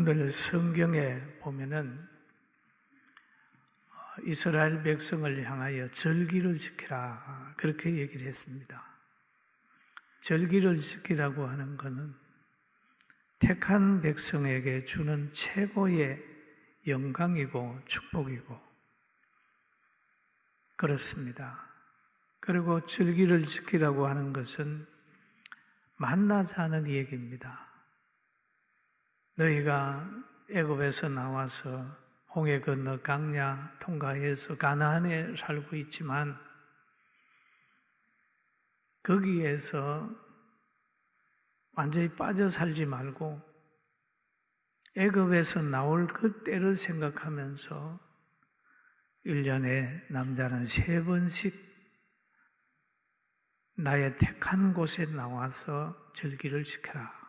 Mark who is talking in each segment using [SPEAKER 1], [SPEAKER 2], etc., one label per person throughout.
[SPEAKER 1] 오늘 성경에 보면은 이스라엘 백성을 향하여 절기를 지키라 그렇게 얘기를 했습니다. 절기를 지키라고 하는 것은 택한 백성에게 주는 최고의 영광이고 축복이고 그렇습니다. 그리고 절기를 지키라고 하는 것은 만나자는 얘기입니다. 너희가 애굽에서 나와서 홍해 건너 강야 통과해서 가나안에 살고 있지만 거기에서 완전히 빠져 살지 말고 애굽에서 나올 그 때를 생각하면서 1년에 남자는 3번씩 나의 택한 곳에 나와서 절기를 지켜라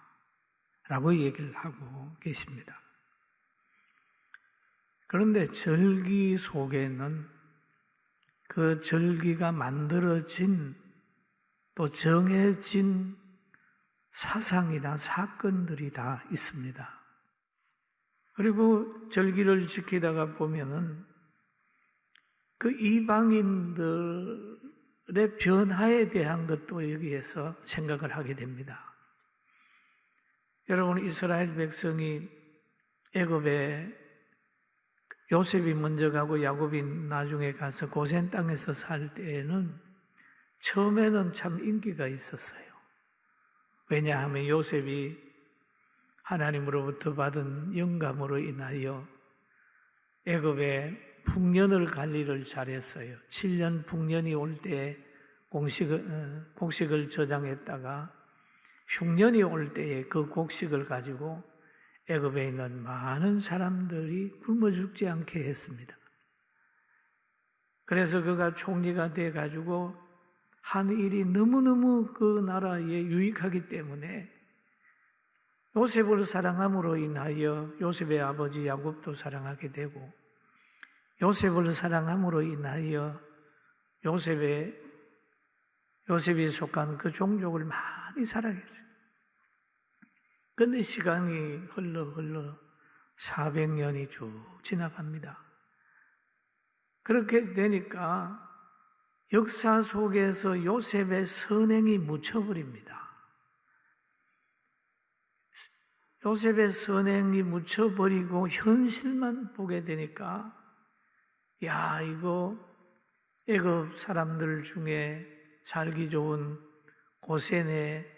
[SPEAKER 1] 라고 얘기를 하고 계십니다. 그런데 절기 속에는 그 절기가 만들어진 또 정해진 사상이나 사건들이 다 있습니다. 그리고 절기를 지키다가 보면은 그 이방인들의 변화에 대한 것도 여기에서 생각을 하게 됩니다. 여러분, 이스라엘 백성이 애굽에 요셉이 먼저 가고 야곱이 나중에 가서 고센 땅에서 살 때에는 처음에는 참 인기가 있었어요. 왜냐하면 요셉이 하나님으로부터 받은 영감으로 인하여 애굽에 풍년을 관리를 잘했어요. 7년 풍년이 올 때 곡식을 저장했다가 흉년이 올 때에 그 곡식을 가지고 애굽에 있는 많은 사람들이 굶어 죽지 않게 했습니다. 그래서 그가 총리가 돼가지고 한 일이 너무너무 그 나라에 유익하기 때문에 요셉을 사랑함으로 인하여 요셉의 아버지 야곱도 사랑하게 되고 요셉을 사랑함으로 인하여 요셉이 속한 그 종족을 많이 사랑했어요. 그런데 시간이 흘러 400년이 쭉 지나갑니다. 그렇게 되니까 역사 속에서 요셉의 선행이 묻혀버립니다. 요셉의 선행이 묻혀버리고 현실만 보게 되니까 야, 이거 애굽 사람들 중에 살기 좋은 고센의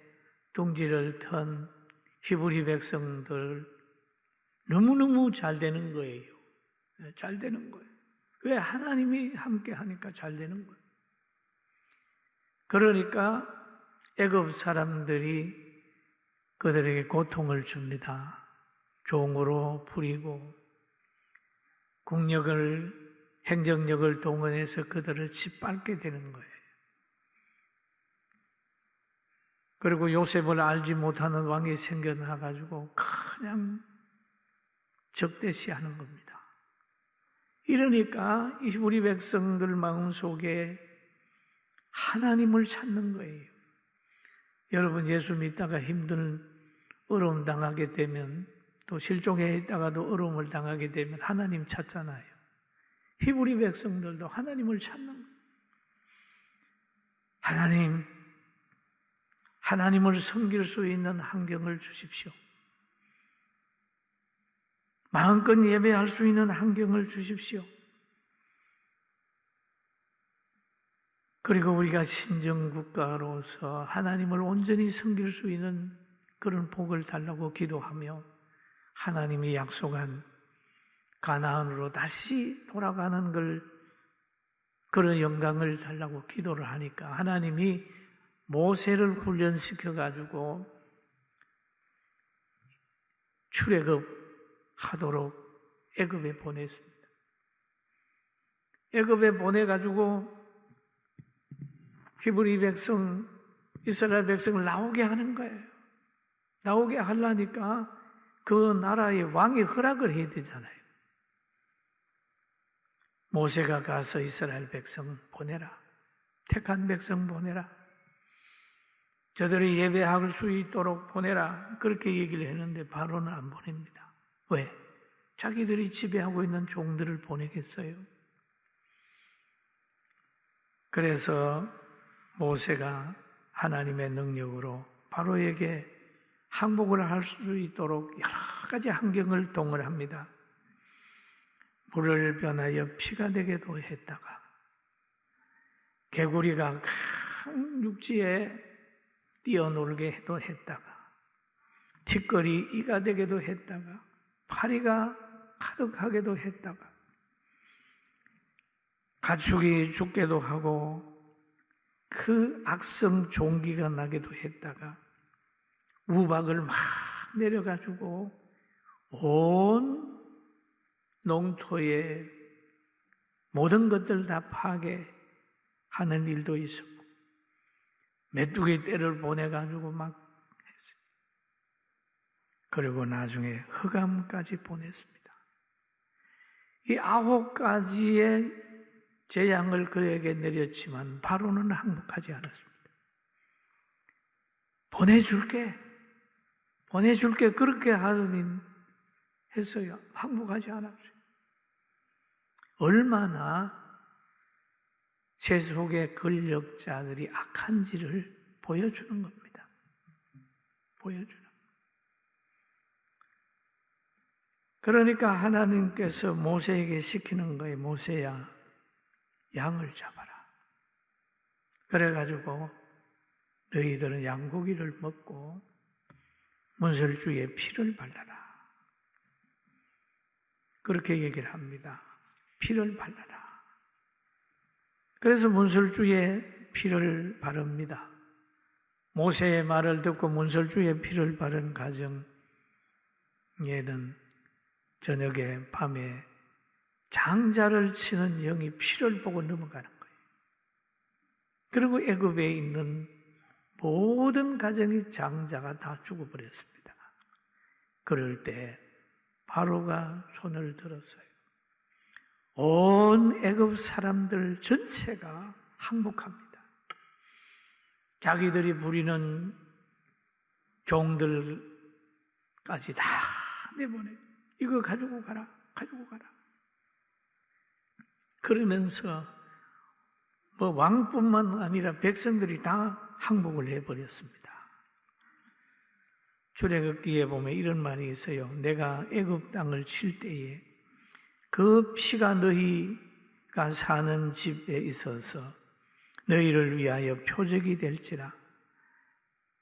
[SPEAKER 1] 둥지를 턴 히브리 백성들 너무너무 잘 되는 거예요. 잘 되는 거예요. 왜? 하나님이 함께 하니까 잘 되는 거예요. 그러니까 애굽 사람들이 그들에게 고통을 줍니다. 종으로 부리고 행정력을 동원해서 그들을 짓밟게 되는 거예요. 그리고 요셉을 알지 못하는 왕이 생겨나가지고 그냥 적대시하는 겁니다. 이러니까 우리 백성들 마음속에 하나님을 찾는 거예요. 여러분, 예수 믿다가 힘든 어려움 당하게 되면 또 실종해 있다가도 어려움을 당하게 되면 하나님 찾잖아요. 히브리 백성들도 하나님을 찾는 거예요. 하나님을 섬길 수 있는 환경을 주십시오. 마음껏 예배할 수 있는 환경을 주십시오. 그리고 우리가 신정국가로서 하나님을 온전히 섬길 수 있는 그런 복을 달라고 기도하며 하나님이 약속한 가나안으로 다시 돌아가는 그런 영광을 달라고 기도를 하니까 하나님이 모세를 훈련시켜가지고 출애굽하도록 애굽에 보냈습니다. 애굽에 보내가지고 히브리 백성, 이스라엘 백성을 나오게 하는 거예요. 나오게 하려니까 그 나라의 왕이 허락을 해야 되잖아요. 모세가 가서 이스라엘 백성 보내라. 택한 백성 보내라. 저들이 예배할 수 있도록 보내라. 그렇게 얘기를 했는데 바로는 안 보냅니다. 왜? 자기들이 지배하고 있는 종들을 보내겠어요? 그래서 모세가 하나님의 능력으로 바로에게 항복을 할 수 있도록 여러 가지 환경을 동원합니다. 물을 변하여 피가 되게도 했다가, 개구리가 큰 육지에 뛰어놀게 해도 했다가, 티끌이 이가 되게도 했다가, 파리가 가득하게도 했다가, 가축이 죽게도 하고 그 악성 종기가 나게도 했다가, 우박을 막 내려가지고 온 농토의 모든 것들 다 파괴하는 일도 있었고, 메뚜기 떼를 보내가지고 막 했어요. 그리고 나중에 흑암까지 보냈습니다. 이 9가지의 재앙을 그에게 내렸지만 바로는 항복하지 않았습니다. 보내줄게 그렇게 하더니 했어요. 항복하지 않았어요. 얼마나 세속의 권력자들이 악한지를 보여주는 겁니다. 보여주는. 그러니까 하나님께서 모세에게 시키는 거예요. 모세야, 양을 잡아라. 그래가지고 너희들은 양고기를 먹고 문설주에 피를 발라라. 그렇게 얘기를 합니다. 피를 발라라. 그래서 문설주에 피를 바릅니다. 모세의 말을 듣고 문설주에 피를 바른 가정에는 저녁에 밤에 장자를 치는 영이 피를 보고 넘어가는 거예요. 그리고 애굽에 있는 모든 가정의 장자가 다 죽어버렸습니다. 그럴 때 바로가 손을 들었어요. 온 애굽 사람들 전체가 항복합니다. 자기들이 부리는 종들까지 다 내보내요. 이거 가지고 가라. 그러면서 왕뿐만 아니라 백성들이 다 항복을 해버렸습니다. 출애굽기에 보면 이런 말이 있어요. 내가 애굽 땅을 칠 때에 그 피가 너희가 사는 집에 있어서 너희를 위하여 표적이 될지라.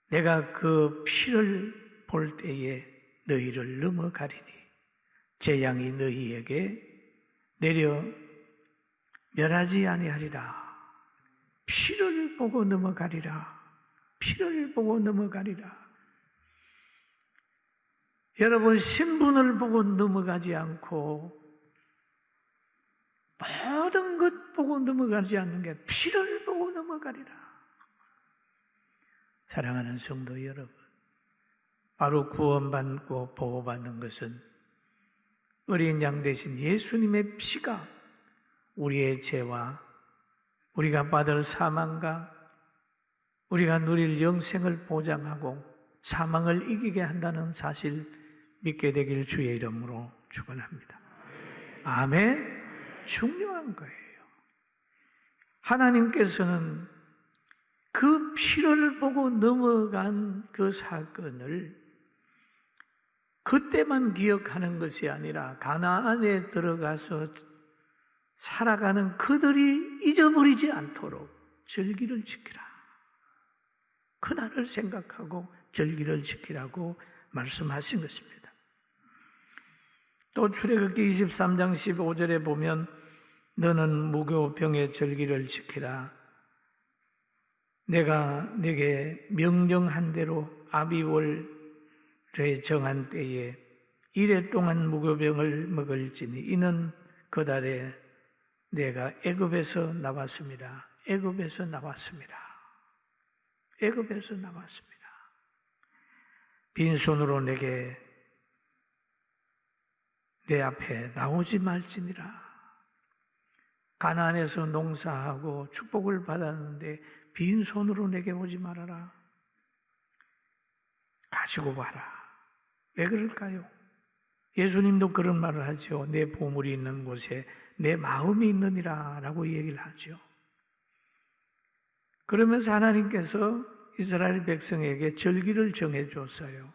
[SPEAKER 1] 내가 그 피를 볼 때에 너희를 넘어가리니 재앙이 너희에게 내려 멸하지 아니하리라. 피를 보고 넘어가리라. 피를 보고 넘어가리라. 여러분, 신분을 보고 넘어가지 않고 모든 것 보고 넘어가지 않는 게 피를 보고 넘어가리라. 사랑하는 성도 여러분, 바로 구원받고 보호받는 것은 어린 양 대신 예수님의 피가 우리의 죄와 우리가 받을 사망과 우리가 누릴 영생을 보장하고 사망을 이기게 한다는 사실 믿게 되길 주의 이름으로 축원합니다. 아멘. 중요한 거예요. 하나님께서는 그 피를 보고 넘어간 그 사건을 그때만 기억하는 것이 아니라 가나안에 들어가서 살아가는 그들이 잊어버리지 않도록 절기를 지키라. 그날을 생각하고 절기를 지키라고 말씀하신 것입니다. 또 출애굽기 23장 15절에 보면 너는 무교병의 절기를 지키라. 내가 네게 명령한 대로 아비월에 정한 때에 이래 동안 무교병을 먹을지니 이는 그 달에 내가 애굽에서 나왔습니다. 애굽에서 나왔습니다. 빈손으로 내게 내 앞에 나오지 말지니라. 가나안에서 농사하고 축복을 받았는데 빈손으로 내게 오지 말아라. 가지고 와라. 왜 그럴까요? 예수님도 그런 말을 하죠. 내 보물이 있는 곳에 내 마음이 있느니라 라고 얘기를 하죠. 그러면서 하나님께서 이스라엘 백성에게 절기를 정해줬어요.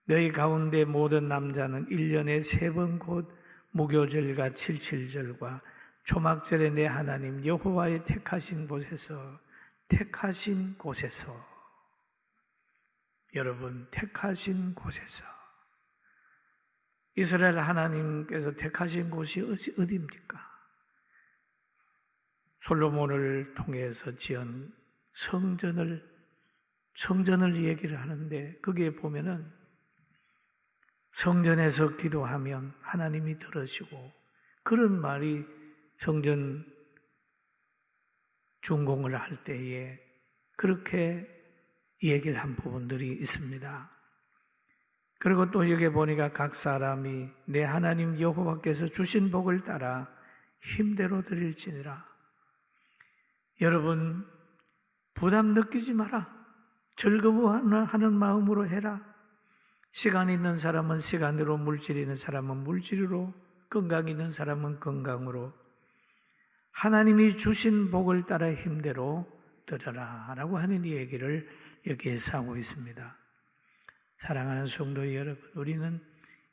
[SPEAKER 1] 너희 가운데 모든 남자는 1년에 3번 곧 무교절과 칠칠절과 초막절에 내 하나님 여호와의 택하신 곳에서 여러분 택하신 곳에서 이스라엘 하나님께서 택하신 곳이 어디입니까? 솔로몬을 통해서 지은 성전을 얘기를 하는데 거기에 보면은 성전에서 기도하면 하나님이 들으시고 그런 말이 성전 준공을 할 때에 그렇게 얘기를 한 부분들이 있습니다. 그리고 또 여기 보니까 각 사람이 내 하나님 여호와께서 주신 복을 따라 힘대로 드릴지니라. 여러분 부담 느끼지 마라. 즐거워하는 마음으로 해라. 시간 있는 사람은 시간으로, 물질 있는 사람은 물질로, 건강 있는 사람은 건강으로 하나님이 주신 복을 따라 힘대로 드려라 라고 하는 이 얘기를 여기에서 하고 있습니다. 사랑하는 성도 여러분, 우리는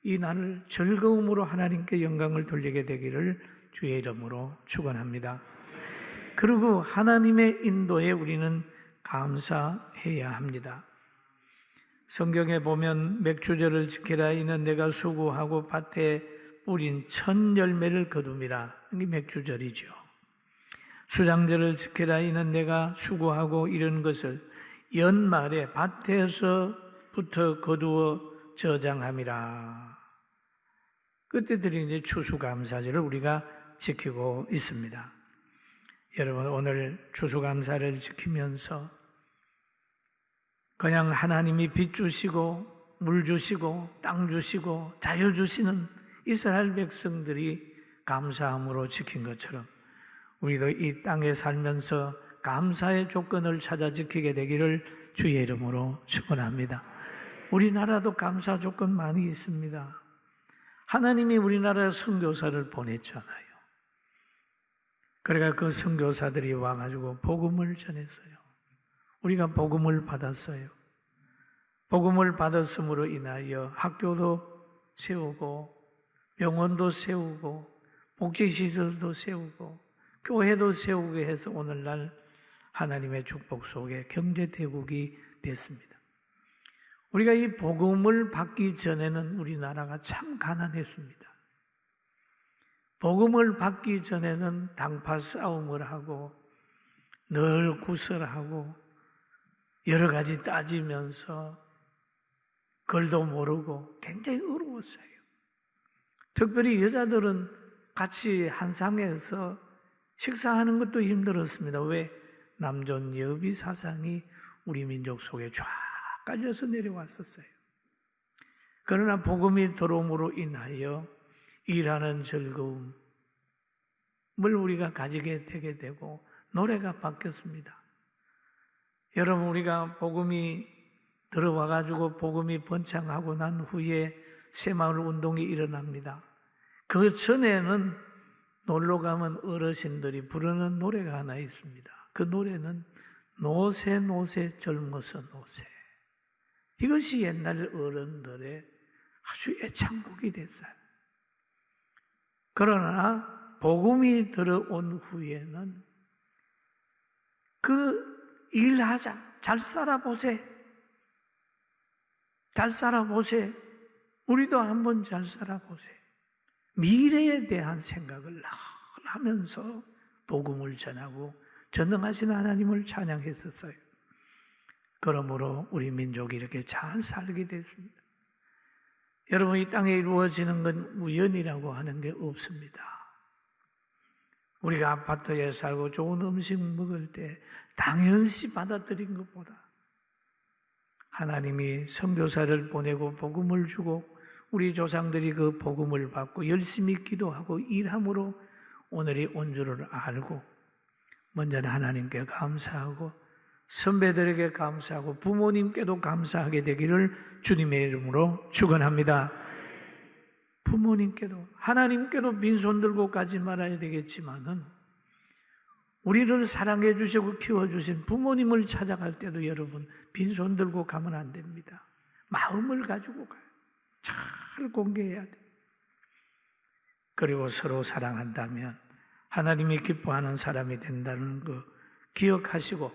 [SPEAKER 1] 이 날을 즐거움으로 하나님께 영광을 돌리게 되기를 주의 이름으로 축원합니다. 그리고 하나님의 인도에 우리는 감사해야 합니다. 성경에 보면 맥주절을 지키라 이는 내가 수고하고 밭에 뿌린 첫 열매를 거둠이라. 이게 맥주절이죠. 수장절을 지키라 이는 내가 수고하고 이런 것을 연말에 밭에서부터 거두어 저장함이라. 그때들이 이제 추수감사절을 우리가 지키고 있습니다. 여러분 오늘 추수감사를 지키면서 그냥 하나님이 빛 주시고 물 주시고 땅 주시고 자유 주시는 이스라엘 백성들이 감사함으로 지킨 것처럼 우리도 이 땅에 살면서 감사의 조건을 찾아 지키게 되기를 주의 이름으로 축원합니다. 우리나라도 감사 조건 많이 있습니다. 하나님이 우리나라에 선교사를 보냈잖아요. 그러니까 그 선교사들이 와가지고 복음을 전했어요. 우리가 복음을 받았어요. 복음을 받았음으로 인하여 학교도 세우고 병원도 세우고 복지시설도 세우고 교회도 세우게 해서 오늘날 하나님의 축복 속에 경제대국이 됐습니다. 우리가 이 복음을 받기 전에는 우리나라가 참 가난했습니다. 복음을 받기 전에는 당파 싸움을 하고 늘 구설하고 여러 가지 따지면서 글도 모르고 굉장히 어려웠어요. 특별히 여자들은 같이 한 상에서 식사하는 것도 힘들었습니다. 왜? 남존 여비 사상이 우리 민족 속에 쫙 깔려서 내려왔었어요. 그러나 복음이 들어옴으로 인하여 일하는 즐거움을 우리가 가지게 되게 되고 노래가 바뀌었습니다. 여러분 우리가 복음이 들어와가지고 복음이 번창하고 난 후에 새마을 운동이 일어납니다. 그 전에는 놀러 가면 어르신들이 부르는 노래가 하나 있습니다. 그 노래는 노새 노새 젊어서 노새. 이것이 옛날 어른들의 아주 애창곡이 됐어요. 그러나 복음이 들어온 후에는 그 일하자, 잘 살아보세. 잘 살아보세. 우리도 한번 잘 살아보세. 미래에 대한 생각을 늘 하면서 복음을 전하고 전능하신 하나님을 찬양했었어요. 그러므로 우리 민족이 이렇게 잘 살게 됐습니다. 여러분 이 땅에 이루어지는 건 우연이라고 하는 게 없습니다. 우리가 아파트에 살고 좋은 음식 먹을 때 당연시 받아들인 것보다 하나님이 선교사를 보내고 복음을 주고 우리 조상들이 그 복음을 받고 열심히 기도하고 일함으로 오늘이 온 줄을 알고 먼저는 하나님께 감사하고 선배들에게 감사하고 부모님께도 감사하게 되기를 주님의 이름으로 축원합니다. 부모님께도, 하나님께도 빈손 들고 가지 말아야 되겠지만은 우리를 사랑해 주시고 키워주신 부모님을 찾아갈 때도 여러분 빈손 들고 가면 안 됩니다. 마음을 가지고 가요. 잘 공개해야 돼요. 그리고 서로 사랑한다면 하나님이 기뻐하는 사람이 된다는 거 기억하시고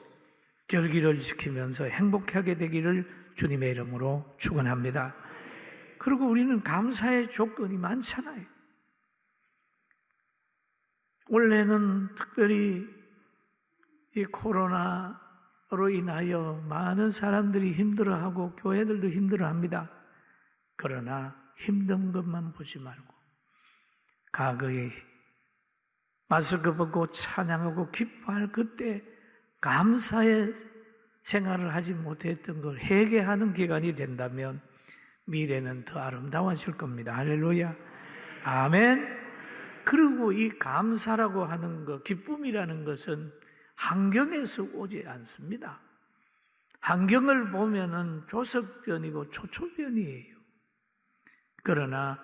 [SPEAKER 1] 결기를 지키면서 행복하게 되기를 주님의 이름으로 축원합니다. 그리고 우리는 감사의 조건이 많잖아요. 올해는 특별히 이 코로나로 인하여 많은 사람들이 힘들어하고 교회들도 힘들어합니다. 그러나 힘든 것만 보지 말고 과거에 마스크 벗고 찬양하고 기뻐할 그때 감사의 생활을 하지 못했던 걸 회개하는 기간이 된다면 미래는 더 아름다워질 겁니다. 할렐루야. 아멘. 그리고 이 감사라고 하는 것, 기쁨이라는 것은 환경에서 오지 않습니다. 환경을 보면은 조석변이고 초초변이에요. 그러나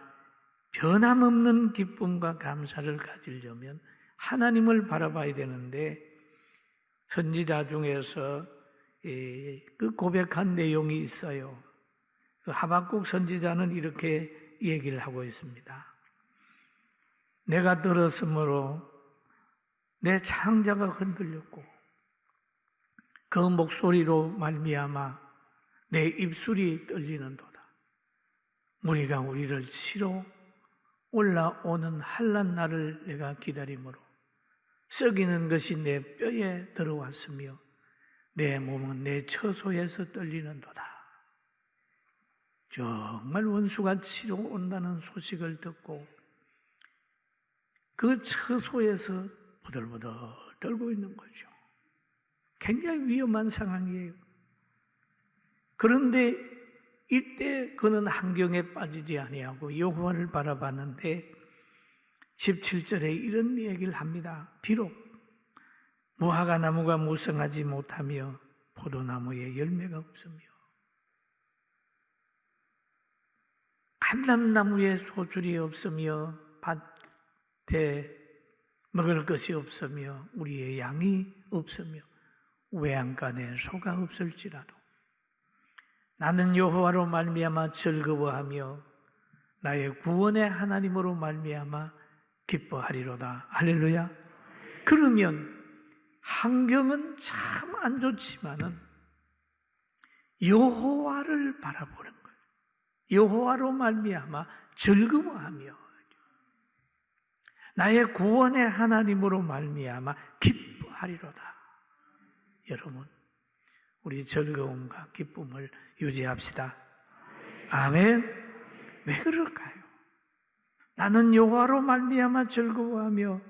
[SPEAKER 1] 변함없는 기쁨과 감사를 가지려면 하나님을 바라봐야 되는데 선지자 중에서 그 고백한 내용이 있어요. 하박국 선지자는 이렇게 얘기를 하고 있습니다. 내가 들었으므로 내 창자가 흔들렸고 그 목소리로 말미암아 내 입술이 떨리는도다. 무리가 우리를 치러 올라오는 한란 날을 내가 기다림으로 썩이는 것이 내 뼈에 들어왔으며 내 몸은 내 처소에서 떨리는도다. 정말 원수가 치러 온다는 소식을 듣고 그 처소에서 부들부들 떨고 있는 거죠. 굉장히 위험한 상황이에요. 그런데 이때 그는 환경에 빠지지 아니하고 여호와를 바라봤는데 17절에 이런 얘기를 합니다. 비록 무화과 나무가 무성하지 못하며 포도나무에 열매가 없으며 감람나무에 소출이 없으며 밭에 먹을 것이 없으며 우리의 양이 없으며 외양간에 소가 없을지라도 나는 여호와로 말미암아 즐거워하며 나의 구원의 하나님으로 말미암아 기뻐하리로다. 할렐루야. 그러면 환경은 참 안 좋지만은 여호와를 바라보는 거예요. 여호와로 말미암아 즐거워하며 나의 구원의 하나님으로 말미암아 기뻐하리로다. 여러분, 우리 즐거움과 기쁨을 유지합시다. 아멘. 왜 그럴까요? 나는 여호와로 말미암아 즐거워하며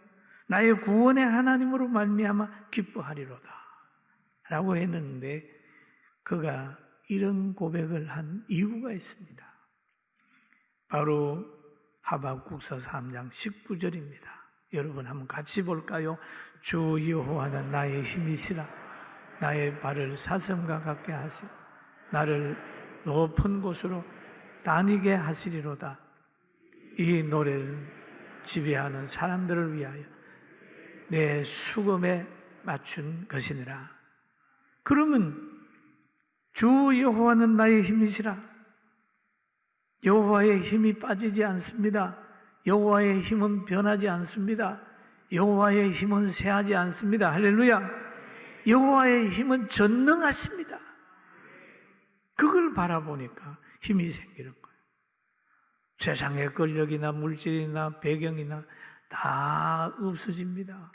[SPEAKER 1] 나의 구원의 하나님으로 말미암아 기뻐하리로다 라고 했는데 그가 이런 고백을 한 이유가 있습니다. 바로 하박국서 3장 19절입니다. 여러분 한번 같이 볼까요? 주 여호와는 나의 힘이시라. 나의 발을 사슴과 같게 하시 나를 높은 곳으로 다니게 하시리로다. 이 노래를 지배하는 사람들을 위하여 내 수금에 맞춘 것이니라. 그러면 주 여호와는 나의 힘이시라. 여호와의 힘이 빠지지 않습니다. 여호와의 힘은 변하지 않습니다. 여호와의 힘은 쇠하지 않습니다. 할렐루야. 여호와의 힘은 전능하십니다. 그걸 바라보니까 힘이 생기는 거예요. 세상의 권력이나 물질이나 배경이나 다 없어집니다.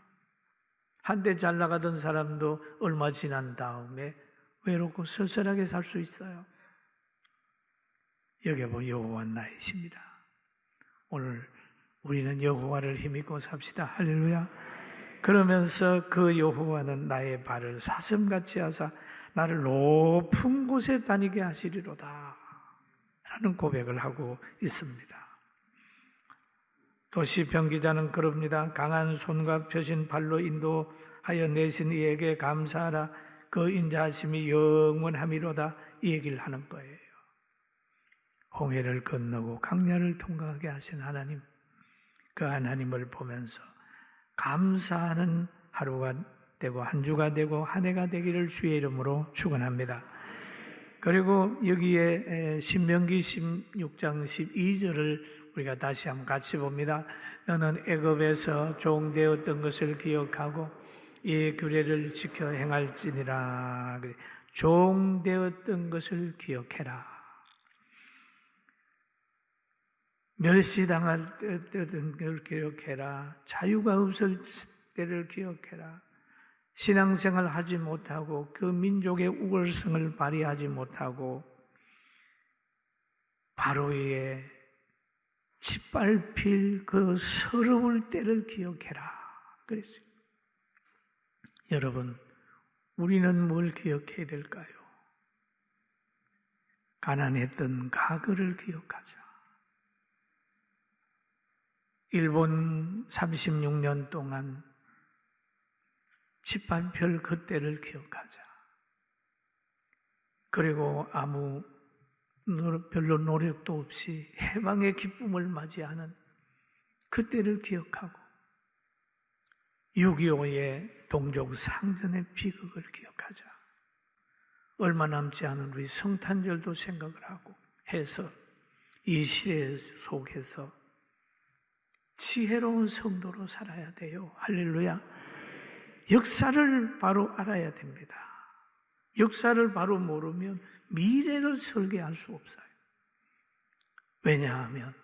[SPEAKER 1] 한때 잘 나가던 사람도 얼마 지난 다음에 외롭고 쓸쓸하게 살 수 있어요. 여기보 여호와는 나의 힘이라. 오늘 우리는 여호와를 힘입고 삽시다. 할렐루야. 그러면서 그 여호와는 나의 발을 사슴같이 하사 나를 높은 곳에 다니게 하시리로다 라는 고백을 하고 있습니다. 또 시편 기자는 그럽니다. 강한 손과 펴신 발로 인도하여 내신 이에게 감사하라. 그 인자하심이 영원함이로다 이 얘기를 하는 거예요. 홍해를 건너고 강야를 통과하게 하신 하나님, 그 하나님을 보면서 감사하는 하루가 되고 한 주가 되고 한 해가 되기를 주의 이름으로 축원합니다. 그리고 여기에 신명기 16장 12절을 우리가 다시 한번 같이 봅니다. 너는 애굽에서 종되었던 것을 기억하고 이 규례를 지켜 행할지니라. 종되었던 것을 기억해라. 멸시당할 때를 기억해라. 자유가 없을 때를 기억해라. 신앙생활 하지 못하고 그 민족의 우월성을 발휘하지 못하고 바로의 짓밟힐 그 서러울 때를 기억해라. 그랬어요. 여러분, 우리는 뭘 기억해야 될까요? 가난했던 과거를 기억하자. 일본 36년 동안 짓밟힐 그때를 기억하자. 그리고 별로 노력도 없이 해방의 기쁨을 맞이하는 그때를 기억하고 6.25의 동족 상전의 비극을 기억하자. 얼마 남지 않은 우리 성탄절도 생각을 하고 해서 이 시대 속에서 지혜로운 성도로 살아야 돼요. 할렐루야. 역사를 바로 알아야 됩니다. 역사를 바로 모르면 미래를 설계할 수 없어요. 왜냐하면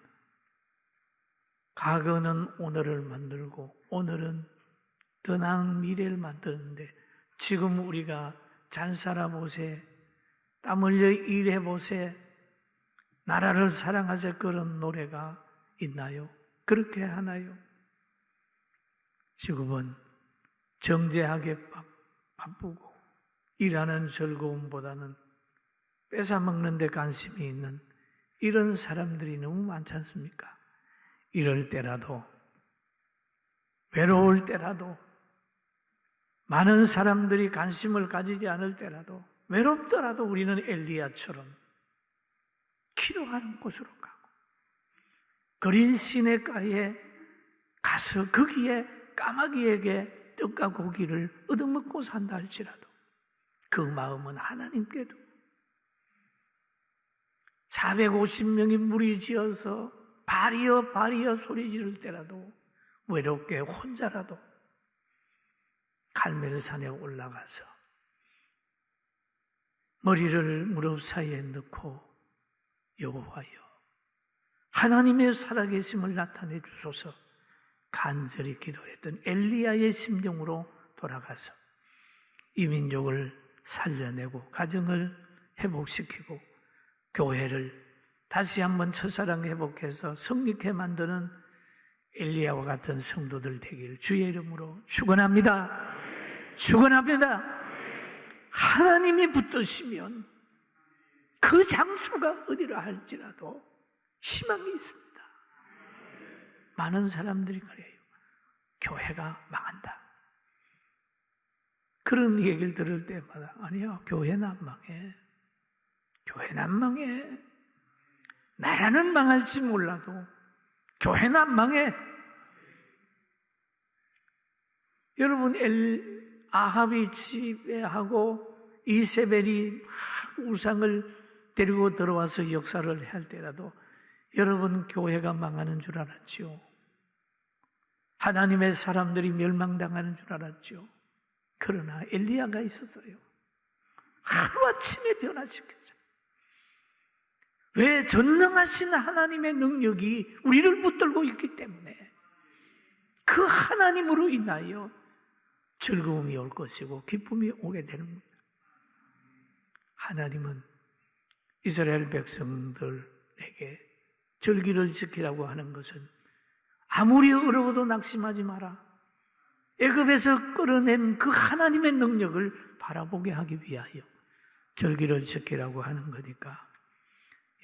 [SPEAKER 1] 과거는 오늘을 만들고 오늘은 더 나은 미래를 만드는데 지금 우리가 잘 살아보세, 땀 흘려 일해보세, 나라를 사랑하세 그런 노래가 있나요? 그렇게 하나요? 지금은 정제하게 바쁘고 일하는 즐거움보다는 뺏어먹는 데 관심이 있는 이런 사람들이 너무 많지 않습니까? 이럴 때라도, 외로울 때라도, 많은 사람들이 관심을 가지지 않을 때라도, 외롭더라도 우리는 엘리야처럼 기도하는 곳으로 가고 그린 시내가에 가서 거기에 까마귀에게 떡과 고기를 얻어먹고 산다 할지라도 그 마음은 하나님께도 450명이 무리지어서 발이여 소리 지를 때라도 외롭게 혼자라도 갈멜산에 올라가서 머리를 무릎 사이에 넣고 여호와여 하나님의 살아계심을 나타내 주소서 간절히 기도했던 엘리야의 심정으로 돌아가서 이 민족을 살려내고 가정을 회복시키고 교회를 다시 한번 첫사랑 회복해서 성립해 만드는 엘리야와 같은 성도들 되길 주의 이름으로 축원합니다. 축원합니다. 하나님이 붙드시면 그 장소가 어디라 할지라도 희망이 있습니다. 많은 사람들이 그래요. 교회가 망한다. 그런 얘기를 들을 때마다 아니야, 교회는 안 망해. 교회는 안 망해. 나라는 망할지 몰라도 교회는 안 망해. 여러분, 아합이 지배하고 이세벨이 막 우상을 데리고 들어와서 역사를 할 때라도 여러분 교회가 망하는 줄 알았죠. 하나님의 사람들이 멸망당하는 줄 알았죠. 그러나 엘리야가 있었어요. 하루아침에 변화시켰어요. 왜? 전능하신 하나님의 능력이 우리를 붙들고 있기 때문에 그 하나님으로 인하여 즐거움이 올 것이고 기쁨이 오게 되는 겁니다. 하나님은 이스라엘 백성들에게 절기를 지키라고 하는 것은 아무리 어려워도 낙심하지 마라. 애굽에서 끌어낸 그 하나님의 능력을 바라보게 하기 위하여 절기를 지키라고 하는 거니까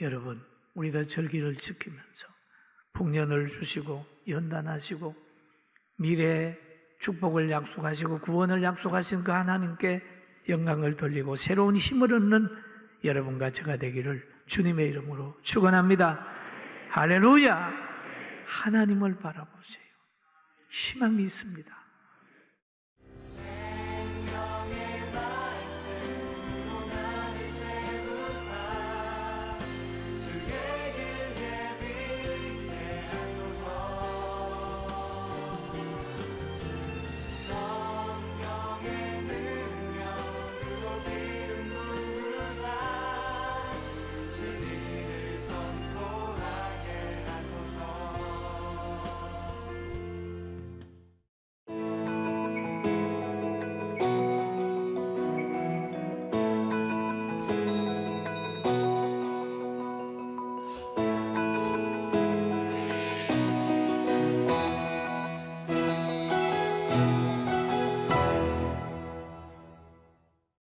[SPEAKER 1] 여러분, 우리도 절기를 지키면서 풍년을 주시고 연단하시고 미래의 축복을 약속하시고 구원을 약속하신 그 하나님께 영광을 돌리고 새로운 힘을 얻는 여러분과 제가 되기를 주님의 이름으로 축원합니다. 할렐루야! 하나님을 바라보세요. 희망이 있습니다.